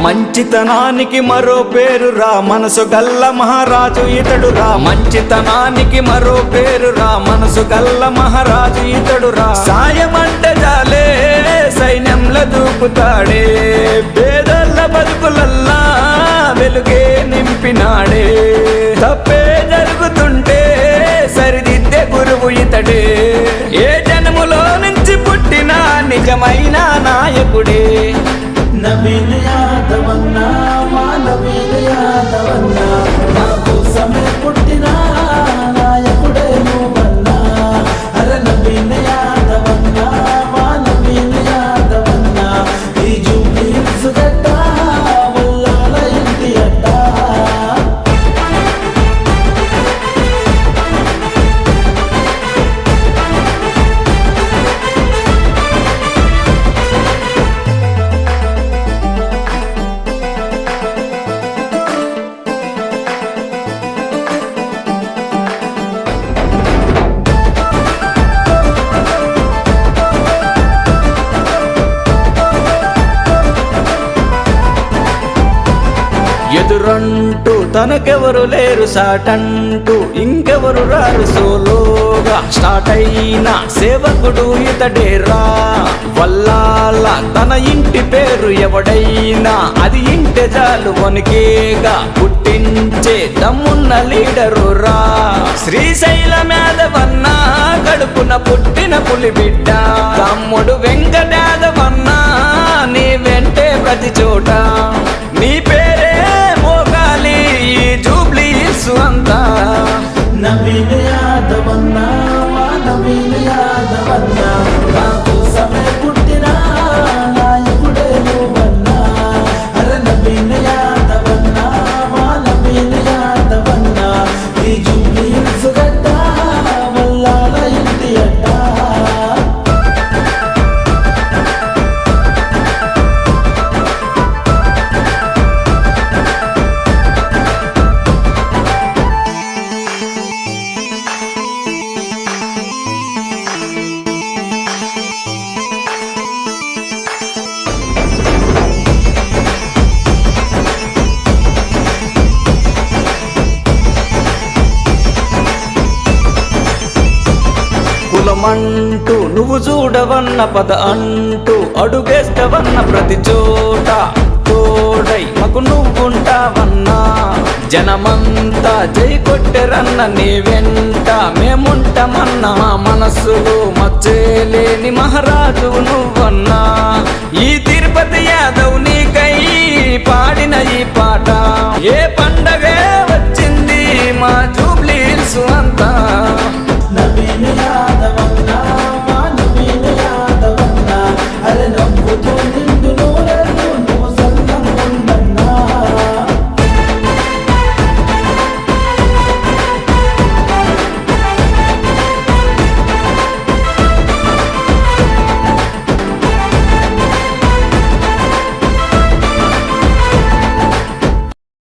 మంచితనానికి మరో పేరురా, మనసు గల్ల మహారాజు ఇతడురా. మంచితనానికి మరో పేరురా, మనసు గల్ల మహారాజు ఇతడురా. సాయమంటే జాలే సైన్యంలో దూకుతాడే, పేదల బతుకులల్లా వెలుగే నింపినాడే. తప్పే జరుగుతుంటే సరిదిద్దే గురువు ఇతడే, ఏ జన్మలో నుంచి పుట్టిన నిజమైన నాయకుడే. నవీన్ యాదవ్ అన్నా, మా నవీన్ యాదవ్ అన్నా, మా కోసమే పుట్టిన నాయకుడే నువ్వన్నా. అరే నవీన్ యాదవ్ అన్నా, మా నవీన్ యాదవ్ అన్నా, ఈ జూబ్లీ హిల్స్ గడ్డ వల్లాల ఇంటి అడ్డ. ఎదురంటూ తనకెవరు లేరు, సాటంటూ ఇంకెవరు రారు. సోలోగా స్టార్ట్ అయిన సేవకుడు ఇతడేరా. వల్లాల తన ఇంటి పేరు ఎవడైనా అది ఇంటే చాలు వనికేగా పుట్టించే దమ్మున్న లీడరు రా. శ్రీశైలం యాదవన్న కడుపున పుట్టిన పులి బిడ్డ. తమ్ముడు వెంకటాదవన్న నీ వెంటే ప్రతి చోట. నీ పేరే మోగాలి ఈ జూబ్లీ హిల్స్ అంతా. నవీన్ యాదవ్ అన్నా, మా నవీన్ యాదవ్ అన్నా, మా కోసమే పుట్టిన నాయకుడే నువ్వన్నా. అరే నవీన్ యాదవ్ అన్నా, మా నవీన్ యాదవ్ అన్నా, ఈ జూబ్లీ హిల్స్ గడ్డ వల్లాల ఇంటి అడ్డ. కులమంటూ నువ్వు చూడవన్న పద అంటూ అడుగేస్తవన్న ప్రతి చోట తోడై మాకు నువ్వుంటావన్నా. జనమంతా జై కొట్టెరన్న నీ వెంట మేముంటామన్నా. మా మనస్సులో మచ్చేలేని మహారాజు నువ్వన్నా. ఈ తిరుపతి యాదవ్ నీకై పాడిన ఈ పాట ఏ పంట